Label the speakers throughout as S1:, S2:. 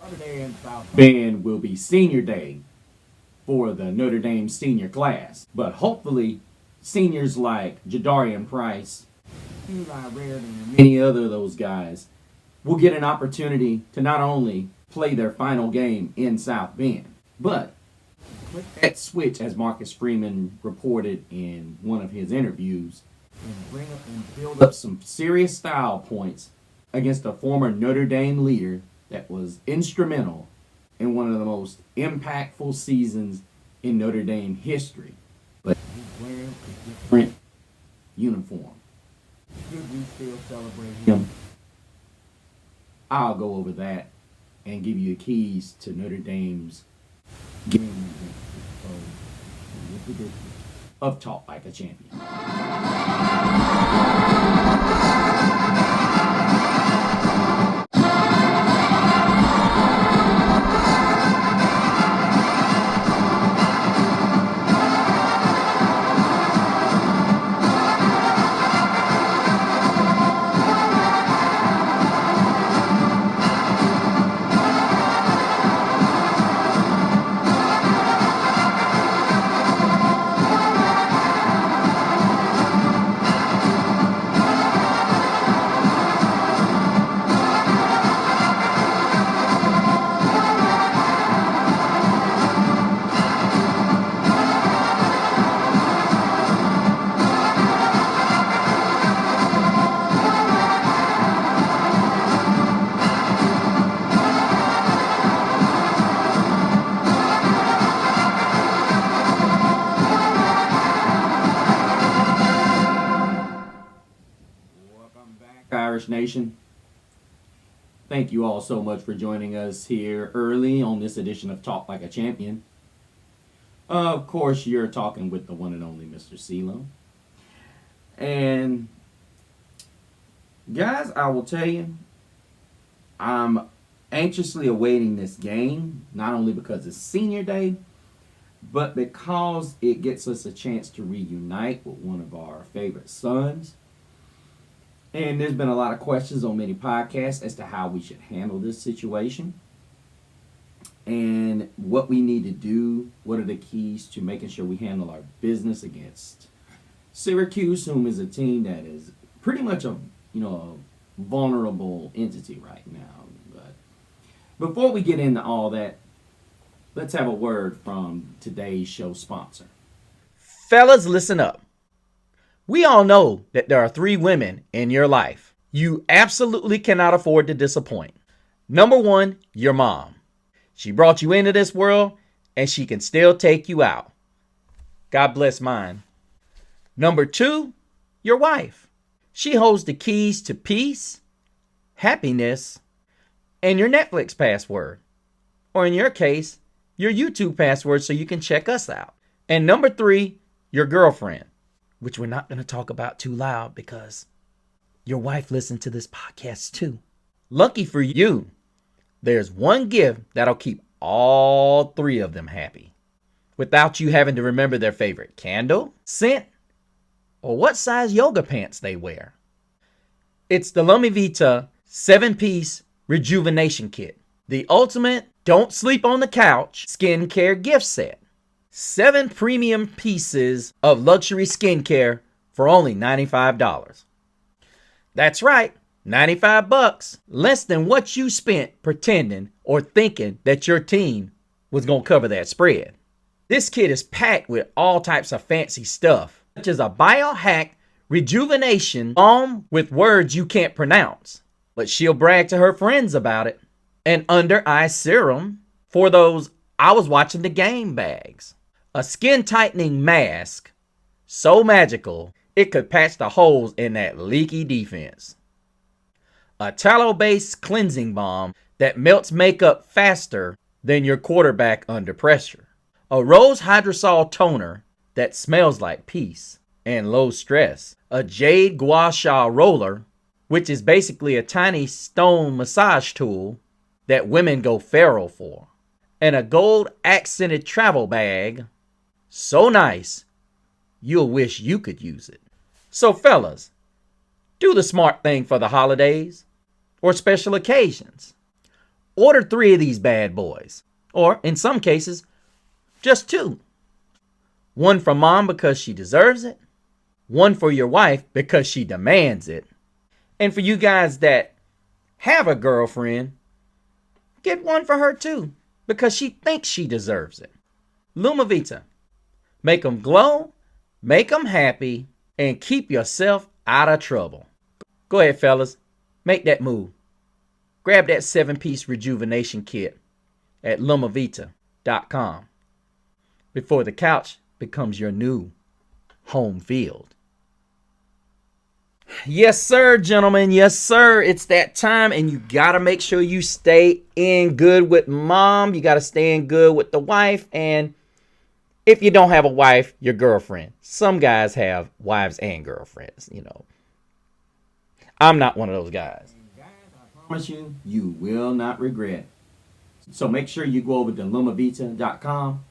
S1: Saturday in South Bend will be senior day for the Notre Dame senior class. But hopefully, seniors like Jadarian Price, Eli Reardon, and many other of those guys will get an opportunity to not only play their final game in South Bend, but flip that switch, as Marcus Freeman reported in one of his interviews, and bring up and build up some serious style points against a former Notre Dame leader that was instrumental in one of the most impactful seasons in Notre Dame history. But he's wearing a different uniform. Should we still celebrate him? I'll go over that and give you the keys to Notre Dame's game of Talk Like a Champion. Irish Nation, thank you all so much for joining us here early on this edition of Talk Like a Champion. Of course, you're talking with the one and only Mr. CeeLo. And guys, I will tell you, I'm anxiously awaiting this game, not only because it's senior day, but because it gets us a chance to reunite with one of our favorite sons. And there's been a lot of questions on many podcasts as to how we should handle this situation and what we need to do. What are the keys to making sure we handle our business against Syracuse, whom is a team that is pretty much a vulnerable entity right now. But before we get into all that, let's have a word from today's show sponsor.
S2: Fellas, listen up. We all know that there are 3 women in your life you absolutely cannot afford to disappoint. Number 1, your mom. She brought you into this world, and she can still take you out. God bless mine. Number 2, your wife. She holds the keys to peace, happiness, and your Netflix password. Or in your case, your YouTube password so you can check us out. And number 3, your girlfriend, which we're not going to talk about too loud because your wife listened to this podcast too. Lucky for you, there's one gift that'll keep all 3 of them happy without you having to remember their favorite candle, scent, or what size yoga pants they wear. It's the Lumi Vita 7-piece rejuvenation kit, the ultimate don't sleep on the couch skincare gift set. 7 premium pieces of luxury skincare for only $95. That's right, $95, less than what you spent pretending or thinking that your team was going to cover that spread. This kit is packed with all types of fancy stuff, such as a biohack rejuvenation balm with words you can't pronounce, but she'll brag to her friends about it. An under eye serum for those I was watching the game bags. A skin tightening mask so magical it could patch the holes in that leaky defense. A tallow-based cleansing balm that melts makeup faster than your quarterback under pressure. A rose hydrosol toner that smells like peace and low stress. A jade gua sha roller, which is basically a tiny stone massage tool that women go feral for. And a gold accented travel bag so nice, you'll wish you could use it. So fellas, do the smart thing for the holidays or special occasions. Order 3 of these bad boys. Or, in some cases, just 2. One for mom because she deserves it. One for your wife because she demands it. And for you guys that have a girlfriend, get one for her too because she thinks she deserves it. Lumavita. Make them glow, make them happy, and keep yourself out of trouble. Go ahead, fellas. Make that move. Grab that 7-piece rejuvenation kit at lumavita.com before the couch becomes your new home field. Yes, sir, gentlemen. Yes, sir. It's that time, and you got to make sure you stay in good with mom. You got to stay in good with the wife, and if you don't have a wife, your girlfriend. Some guys have wives and girlfriends, you know. I'm not one of those guys.
S1: I promise you, you will not regret. So make sure you go over to lumavita.com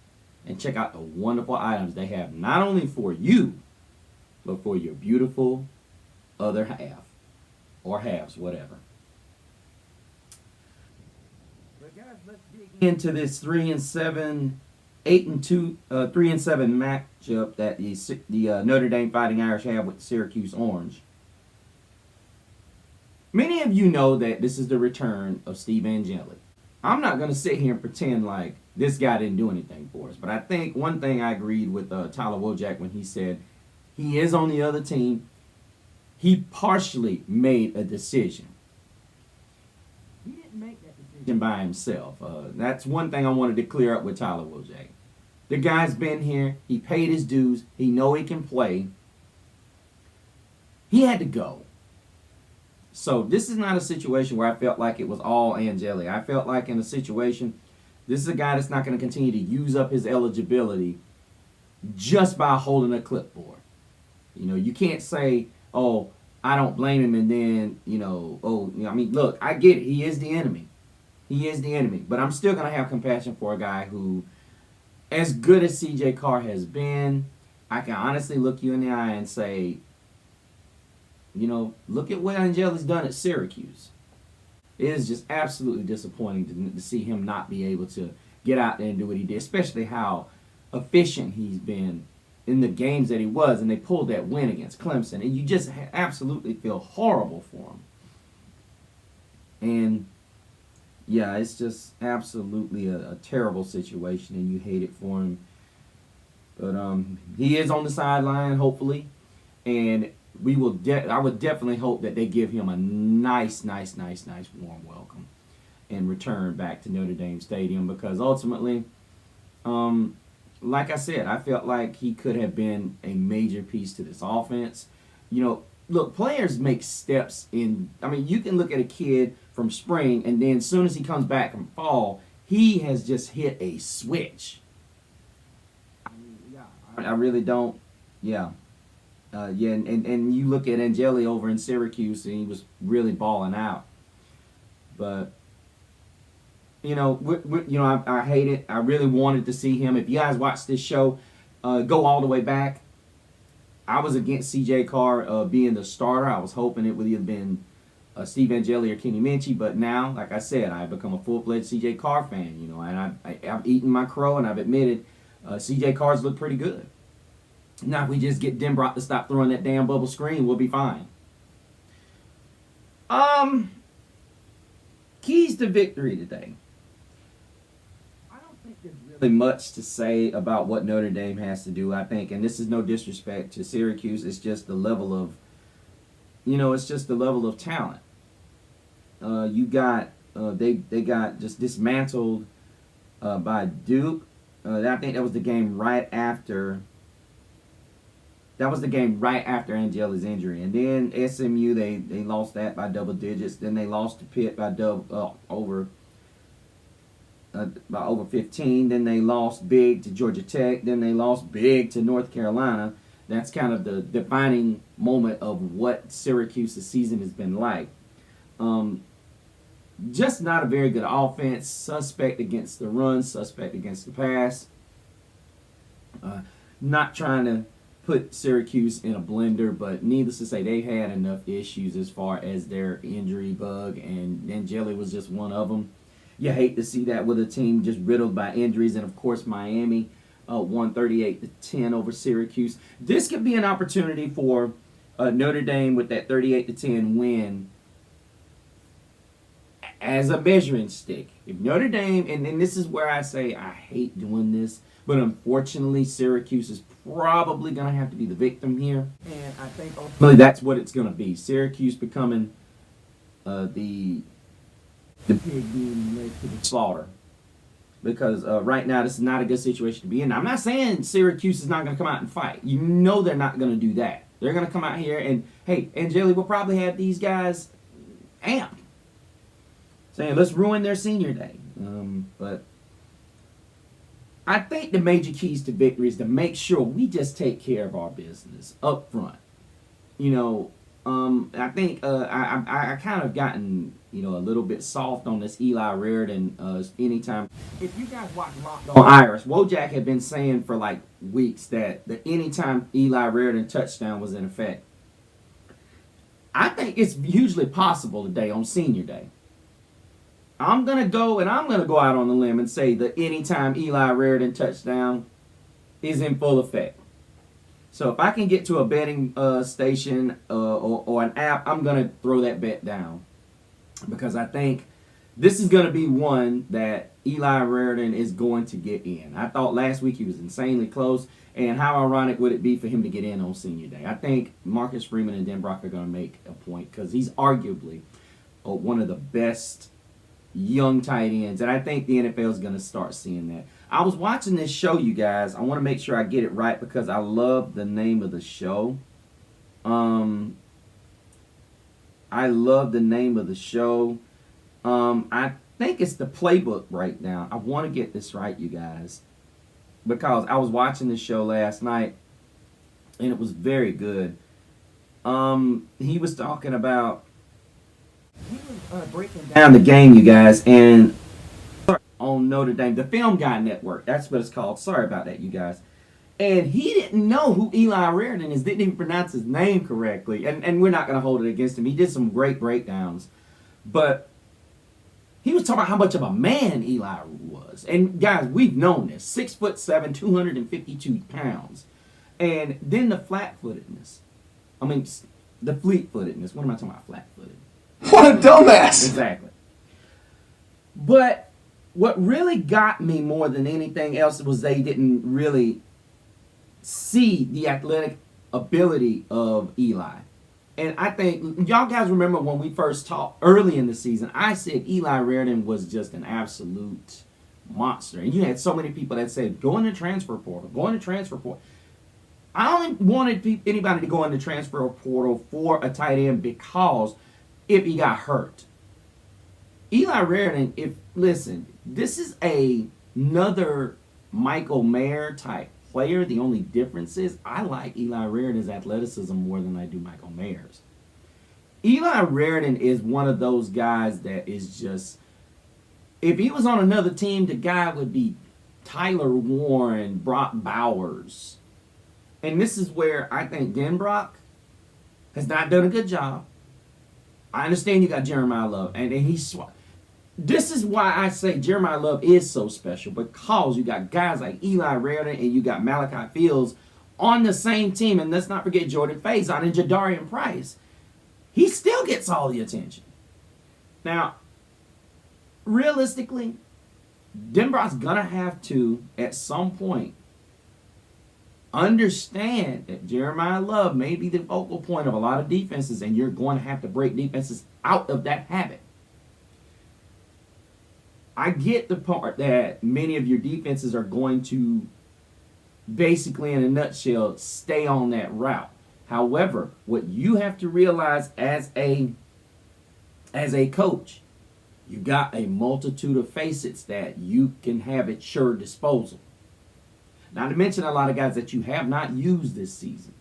S1: and check out the wonderful items they have, not only for you, but for your beautiful other half, or halves, whatever. But guys, let's dig into this 3-7, 8-2, 3-7 matchup that the Notre Dame Fighting Irish have with Syracuse Orange. Many of you know that this is the return of Steve Angeli. I'm not going to sit here and pretend like this guy didn't do anything for us, but I think one thing I agreed with Tyler Wojak when he said he is on the other team. He partially made a decision. He didn't make that decision by himself. That's one thing I wanted to clear up with Tyler Wojak. The guy's been here. He paid his dues. He know he can play. He had to go. So this is not a situation where I felt like it was all Angeli. I felt like in a situation, this is a guy that's not going to continue to use up his eligibility just by holding a clipboard. You know, you can't say, oh, I don't blame him, and then, I mean, look, I get it. He is the enemy. He is the enemy. But I'm still going to have compassion for a guy who, as good as C.J. Carr has been, I can honestly look you in the eye and say, look at what Angeli's done at Syracuse. It is just absolutely disappointing to see him not be able to get out there and do what he did, especially how efficient he's been in the games that he was, and they pulled that win against Clemson, and you just absolutely feel horrible for him. And yeah, it's just absolutely a terrible situation, and you hate it for him. But he is on the sideline, hopefully, and we will. I would definitely hope that they give him a nice warm welcome and return back to Notre Dame Stadium, because ultimately, like I said, I felt like he could have been a major piece to this offense. Look, players make steps in. I mean, you can look at a kid from spring, and then as soon as he comes back from fall, he has just hit a switch. I really don't. Yeah. And you look at Angeli over in Syracuse, and he was really balling out. But I hate it. I really wanted to see him. If you guys watch this show, go all the way back. I was against C.J. Carr being the starter. I was hoping it would either been Steve Angeli or Kenny Minchie. But now, like I said, I've become a full-fledged C.J. Carr fan. And I've eaten my crow, and I've admitted C.J. Carr's look pretty good. Now, if we just get Denbrock to stop throwing that damn bubble screen, we'll be fine. Keys to victory today. I don't think there's really much to say about what Notre Dame has to do. I think, and this is no disrespect to Syracuse, it's just the level of, talent. They got just dismantled by Duke. I think that was the game right after. That was the game right after Angeli's injury. And then SMU, they lost that by double digits. Then they lost to Pitt by over 15. Then they lost big to Georgia Tech. Then they lost big to North Carolina. That's kind of the defining moment of what Syracuse's season has been like. Just not a very good offense. Suspect against the run. Suspect against the pass. Not trying to put Syracuse in a blender, but needless to say, they had enough issues as far as their injury bug, and Angeli was just one of them. You hate to see that with a team just riddled by injuries. And, of course, Miami won 38-10 over Syracuse. This could be an opportunity for Notre Dame with that 38-10 win as a measuring stick. If Notre Dame, and this is where I say I hate doing this, but unfortunately Syracuse is probably going to have to be the victim here. And I think ultimately that's what it's going to be. Syracuse becoming the pig being led to the slaughter. Because right now this is not a good situation to be in. Now, I'm not saying Syracuse is not going to come out and fight. You know they're not going to do that. They're going to come out here and, hey, Angeli will probably have these guys amped. Saying, let's ruin their senior day. But I think the major keys to victory is to make sure we just take care of our business up front. You know, I think I kind of gotten, a little bit soft on this Eli Reardon anytime. If you guys watch Locked On Irish, Wojak had been saying for like weeks that the anytime Eli Reardon touchdown was in effect. I think it's hugely possible today on senior day. I'm going to go out on the limb and say that anytime Eli Reardon touchdown is in full effect. So if I can get to a betting station or an app, I'm going to throw that bet down. Because I think this is going to be one that Eli Reardon is going to get in. I thought last week he was insanely close. And how ironic would it be for him to get in on senior day? I think Marcus Freeman and Denbrock are going to make a point because he's arguably one of the best young tight ends. And I think the NFL is going to start seeing that. I was watching this show, you guys. I want to make sure I get it right because I love the name of the show. I love the name of the show. I think it's The Playbook right now. I want to get this right, you guys. Because I was watching this show last night, and it was very good. He was talking about... He was breaking down the game, you guys, and on Notre Dame, the Film Guy Network. That's what it's called. Sorry about that, you guys. And he didn't know who Eli Reardon is. Didn't even pronounce his name correctly. And we're not going to hold it against him. He did some great breakdowns. But he was talking about how much of a man Eli was. And guys, we've known this. 6'7", 252 pounds. And then the flat-footedness. I mean, the fleet-footedness. What am I talking about, flat-footed?
S3: What a dumbass!
S1: Exactly. But what really got me more than anything else was they didn't really see the athletic ability of Eli. And I think, y'all guys remember when we first talked early in the season, I said Eli Reardon was just an absolute monster. And you had so many people that said, go in the transfer portal, go in the transfer portal. I only wanted anybody to go in the transfer portal for a tight end because if he got hurt. Eli Reardon, listen, this is another Michael Mayer type player. The only difference is I like Eli Reardon's athleticism more than I do Michael Mayer's. Eli Reardon is one of those guys that is just, if he was on another team, the guy would be Tyler Warren, Brock Bowers. And this is where I think Denbrock has not done a good job. I understand you got Jeremiah Love, and he's... This is why I say Jeremiah Love is so special, because you got guys like Eli Reardon and you got Malachi Fields on the same team. And let's not forget Jordan Faison and Jadarian Price. He still gets all the attention. Now, realistically, Denbrock's going to have to, at some point, understand that Jeremiah Love may be the focal point of a lot of defenses, and you're going to have to break defenses out of that habit. I get the part that many of your defenses are going to basically, in a nutshell, stay on that route. However, what you have to realize as a coach, you got a multitude of facets that you can have at your disposal. Not to mention a lot of guys that you have not used this season.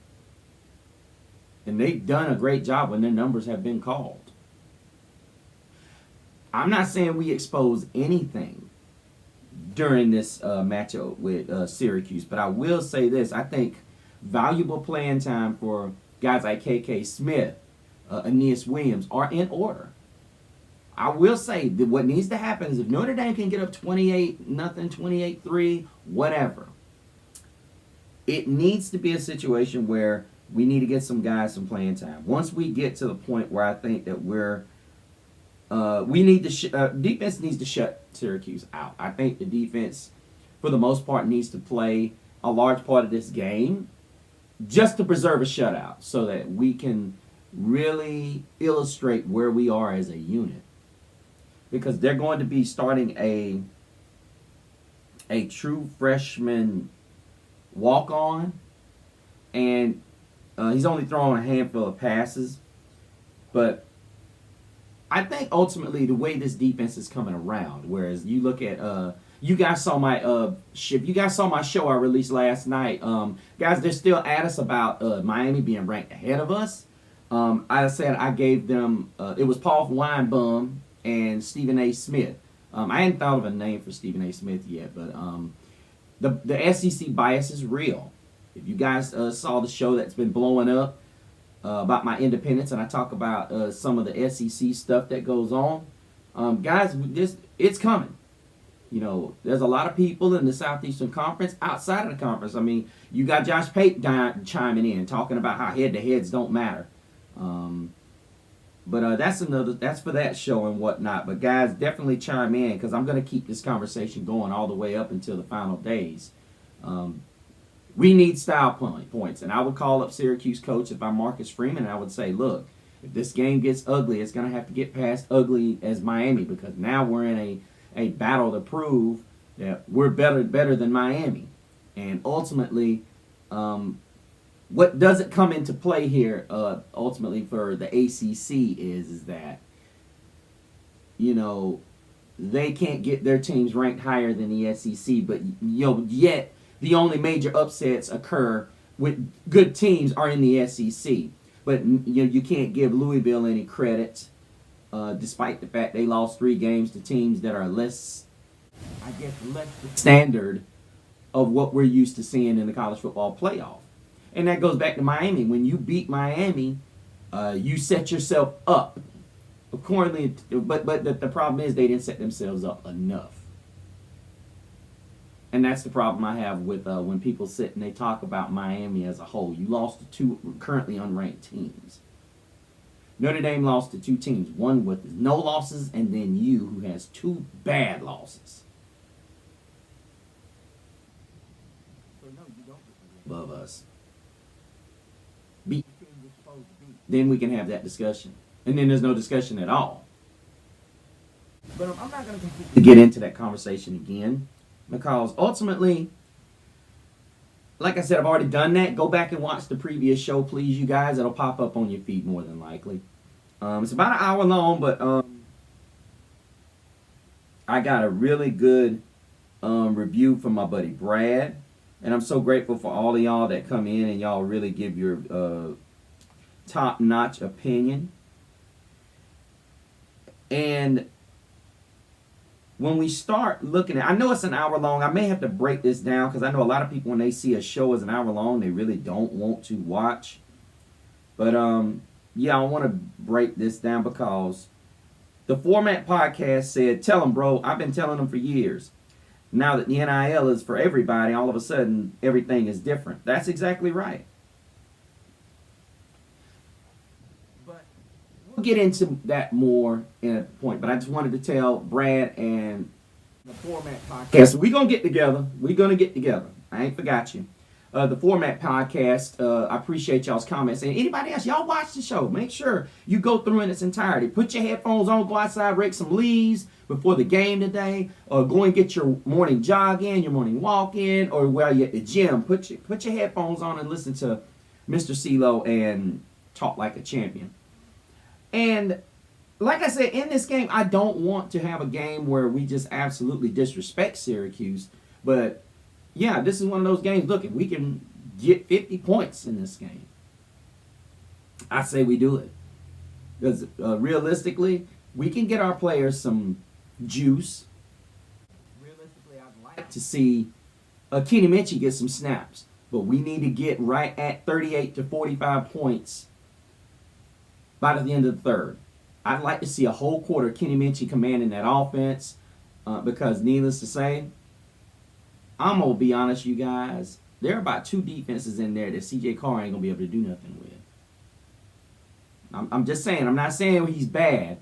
S1: And they've done a great job when their numbers have been called. I'm not saying we expose anything during this matchup with Syracuse, but I will say this. I think valuable playing time for guys like K.K. Smith, Aeneas Williams are in order. I will say that what needs to happen is if Notre Dame can get up 28-0, 28-3, whatever, it needs to be a situation where we need to get some guys some playing time. Once we get to the point where I think that we need to defense needs to shut Syracuse out. I think the defense, for the most part, needs to play a large part of this game just to preserve a shutout so that we can really illustrate where we are as a unit. Because they're going to be starting a true freshman walk-on, and he's only throwing a handful of passes. But I think ultimately the way this defense is coming around, whereas you look at you guys saw my if you guys saw my show I released last night, guys, they're still at us about Miami being ranked ahead of us. I said I gave them it was Paul Weinbaum and Stephen A. Smith. I hadn't thought of a name for Stephen A. Smith yet, but the SEC bias is real. If you guys saw the show that's been blowing up about my independence, and I talk about some of the SEC stuff that goes on, guys, it's coming. You know, there's a lot of people in the Southeastern Conference, outside of the conference. I mean, you got Josh Pate chiming in, talking about how head-to-heads don't matter. But that's for that show and whatnot. But guys, definitely chime in, because I'm going to keep this conversation going all the way up until the final days. We need style points, and I would call up Syracuse coach if I'm Marcus Freeman, and I would say, look, if this game gets ugly, it's going to have to get past ugly as Miami, because now we're in a battle to prove that we're better than Miami. And ultimately, what doesn't come into play here ultimately for the ACC is that, you know, they can't get their teams ranked higher than the SEC, but yet the only major upsets occur with good teams are in the SEC. But you can't give Louisville any credit, despite the fact they lost 3 games to teams that are less standard of what we're used to seeing in the college football playoff. And that goes back to Miami. When you beat Miami, you set yourself up accordingly. But the problem is they didn't set themselves up enough. And that's the problem I have with when people sit and they talk about Miami as a whole. You lost to 2 currently unranked teams. Notre Dame lost to 2 teams, one with no losses, and then you, who has 2 bad losses. So no, you don't above us. Then we can have that discussion. And then there's no discussion at all. But I'm not going to get into that conversation again, because ultimately, like I said, I've already done that. Go back and watch the previous show, please, you guys. It'll pop up on your feed more than likely. It's about an hour long, but I got a really good review from my buddy Brad. And I'm so grateful for all of y'all that come in and y'all really give your top-notch opinion. And when we start looking at, I know it's an hour long. I may have to break this down, because I know a lot of people, when they see a show as an hour long, they really don't want to watch. But yeah, I want to break this down, because the Format Podcast said, tell them, bro, I've been telling them for years. Now that the NIL is for everybody, all of a sudden, everything is different. That's exactly right. But we'll get into that more in a point. But I just wanted to tell Brad and the Format Podcast, we're going to get together. We're going to get together. I ain't forgot you. The Format Podcast, I appreciate y'all's comments. And anybody else, y'all watch the show. Make sure you go through in its entirety. Put your headphones on, go outside, rake some leaves before the game today, or go and get your morning jog in, your morning walk in, or while you're at the gym. Put your headphones on and listen to Mr. CeeLo and talk like a champion. And like I said, in this game, I don't want to have a game where we just absolutely disrespect Syracuse, but yeah, this is one of those games. Look, if we can get 50 points in this game, I say we do it. Because realistically, we can get our players some juice. Realistically, I'd like to see Kenny Minchie get some snaps. But we need to get right at 38 to 45 points by the end of the third. I'd like to see a whole quarter of Kenny Minchie commanding that offense because, needless to say, I'm going to be honest, you guys, there are about 2 defenses in there that C.J. Carr ain't going to be able to do nothing with. I'm just saying. I'm not saying he's bad.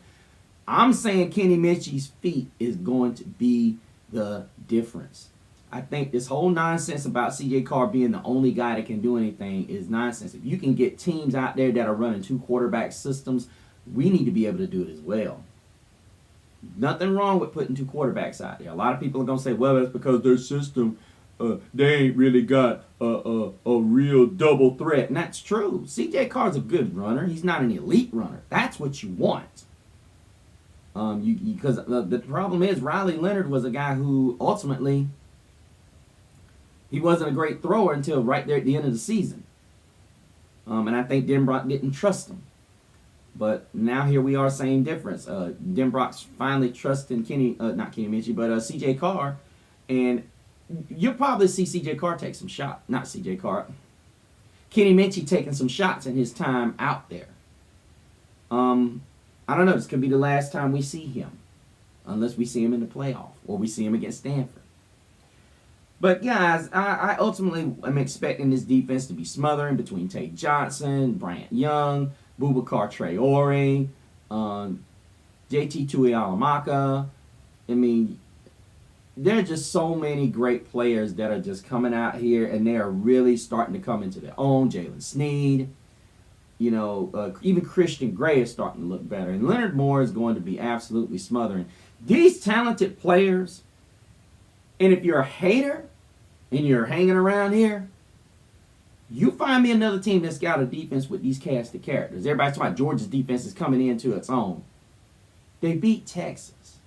S1: I'm saying Kenny Minchie's feet is going to be the difference. I think this whole nonsense about C.J. Carr being the only guy that can do anything is nonsense. If you can get teams out there that are running 2 quarterback systems, we need to be able to do it as well. Nothing wrong with putting 2 quarterbacks out there. A lot of people are going to say, well, that's because their system, they ain't really got a real double threat. And that's true. C.J. Carr's a good runner. He's not an elite runner. That's what you want. Because the problem is Riley Leonard was a guy who ultimately, he wasn't a great thrower until right there at the end of the season. And I think Denbrock didn't trust him. But now here we are, same difference. Denbrock's finally trusting not Kenny Minchie, but C.J. Carr. And you'll probably see C.J. Carr take some shots. Not C.J. Carr. Kenny Minchie taking some shots in his time out there. I don't know. This could be the last time we see him. Unless we see him in the playoff. Or we see him against Stanford. But guys, I ultimately am expecting this defense to be smothering between Tate Johnson, Bryant Young, Boubacar Traore, JT Tuialamaka. I mean, there are just so many great players that are just coming out here, and they are really starting to come into their own. Jalen Sneed, even Christian Gray is starting to look better, and Leonard Moore is going to be absolutely smothering. These talented players, and if you're a hater and you're hanging around here, you find me another team that's got a defense with these cast of characters. Everybody's talking about Georgia's defense is coming into its own. They beat Texas.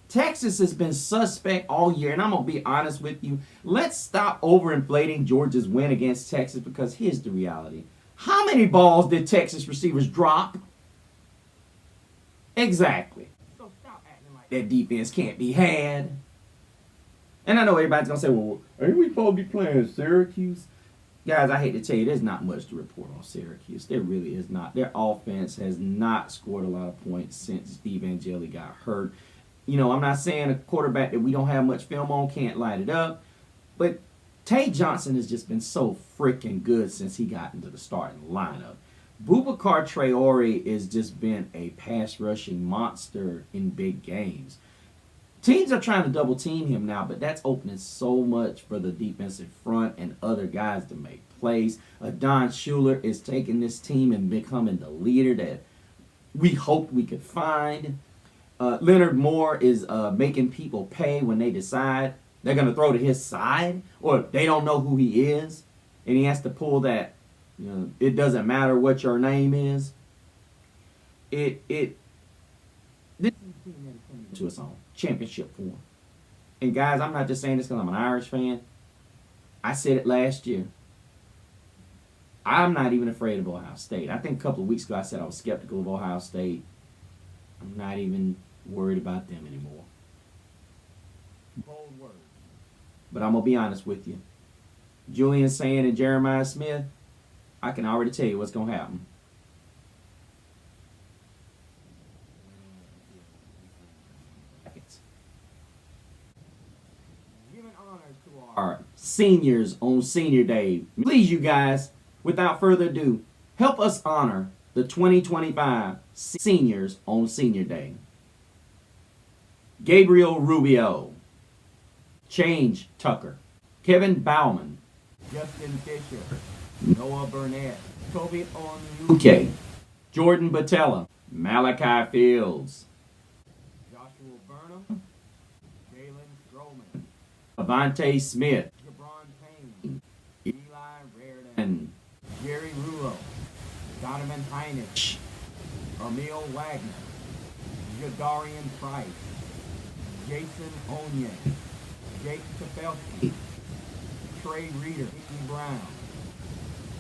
S1: Texas has been suspect all year, and I'm going to be honest with you. Let's stop overinflating Georgia's win against Texas, because here's the reality. How many balls did Texas receivers drop? Exactly. So stop acting like that defense can't be had. And I know everybody's going to say, well, ain't we supposed to be playing Syracuse? Guys, I hate to tell you, there's not much to report on Syracuse. There really is not. Their offense has not scored a lot of points since Steve Angeli got hurt. I'm not saying a quarterback that we don't have much film on can't light it up, but Tate Johnson has just been so freaking good since he got into the starting lineup. Boubacar Traore has just been a pass rushing monster in big games. Teams are trying to double team him now, but that's opening so much for the defensive front and other guys to make plays. Don Schuler is taking this team and becoming the leader that we hoped we could find. Leonard Moore is making people pay when they decide they're going to throw to his side, or they don't know who he is, and he has to pull that, it doesn't matter what your name is. This is the team that is coming to its own. Championship form. And guys, I'm not just saying this because I'm an Irish fan. I said it last year. I'm not even afraid of Ohio State. I think a couple of weeks ago I said I was skeptical of Ohio State. I'm not even worried about them anymore. Bold words. But I'm going to be honest with you. Julian Sand and Jeremiah Smith, I can already tell you what's going to happen. Giving honor to our seniors on Senior Day. Please, you guys, without further ado, help us honor the 2025 seniors on Senior Day. Gabriel Rubio, Change Tucker, Kevin Bauman, Justin Fisher, Noah Burnett, Toby Onwuke, Jordan Batella, Malachi Fields, Joshua Burnham, Jalen Stroman, Avante Smith, Jabron Payne, Eli Reardon, Jerry Rulo, Donovan Heinich, Emil Wagner, Jadarian Price, Jason Onion, Jake Tefelsky, Trey Reeder, Ricky Brown,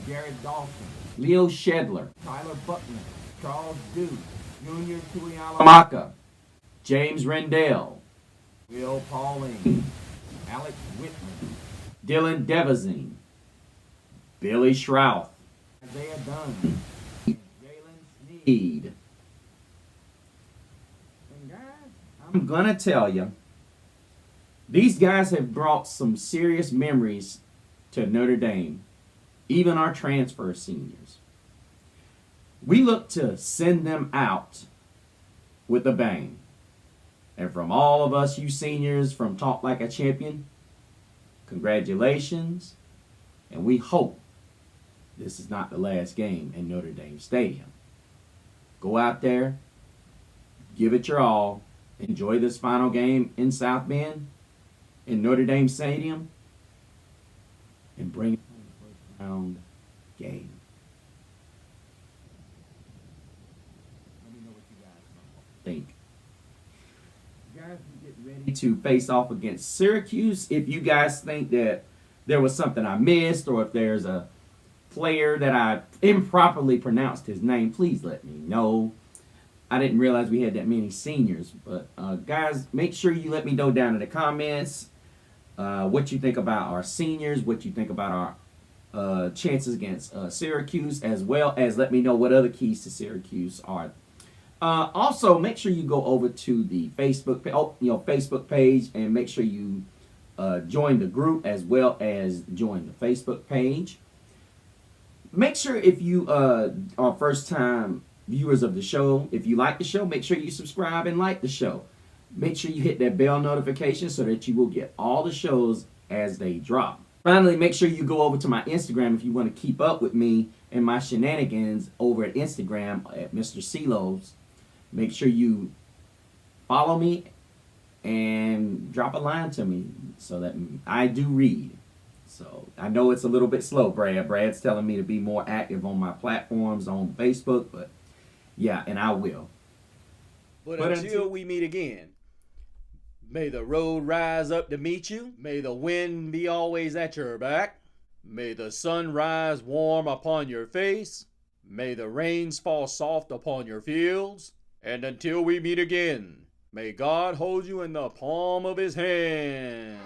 S1: Jared Dawson, Leo Shedler, Tyler Buckner, Charles Duke, Junior Tuialamaka, James Rendell, Will Pauling, Alex Whitman, Dylan Devazine, Billy Shrouth, Isaiah Dunn, Jalen Sneed, I'm gonna tell you, these guys have brought some serious memories to Notre Dame, even our transfer seniors. We look to send them out with a bang. And from all of us, you seniors from Talk Like a Champion, congratulations. And we hope this is not the last game in Notre Dame Stadium. Go out there, give it your all, enjoy this final game in South Bend, in Notre Dame Stadium, and bring it home the first round game. Let me know what you guys think. You guys are getting ready to face off against Syracuse. If you guys think that there was something I missed, or if there's a player that I improperly pronounced his name, please let me know. I didn't realize we had that many seniors. But guys, make sure you let me know down in the comments what you think about our seniors, what you think about our chances against Syracuse, as well as let me know what other keys to Syracuse are. Also, make sure you go over to the Facebook page, and make sure you join the group as well as join the Facebook page. Make sure if you are first-time viewers of the show, if you like the show, make sure you subscribe and like the show. Make sure you hit that bell notification so that you will get all the shows as they drop. Finally, make sure you go over to my Instagram if you want to keep up with me and my shenanigans over at Instagram at Mr. Celos. Make sure you follow me and drop a line to me so that I do read. So I know it's a little bit slow, Brad. Brad's telling me to be more active on my platforms on Facebook, but yeah, and I will.
S2: But until we meet again, may the road rise up to meet you. May the wind be always at your back. May the sun rise warm upon your face. May the rains fall soft upon your fields. And until we meet again, may God hold you in the palm of his hand.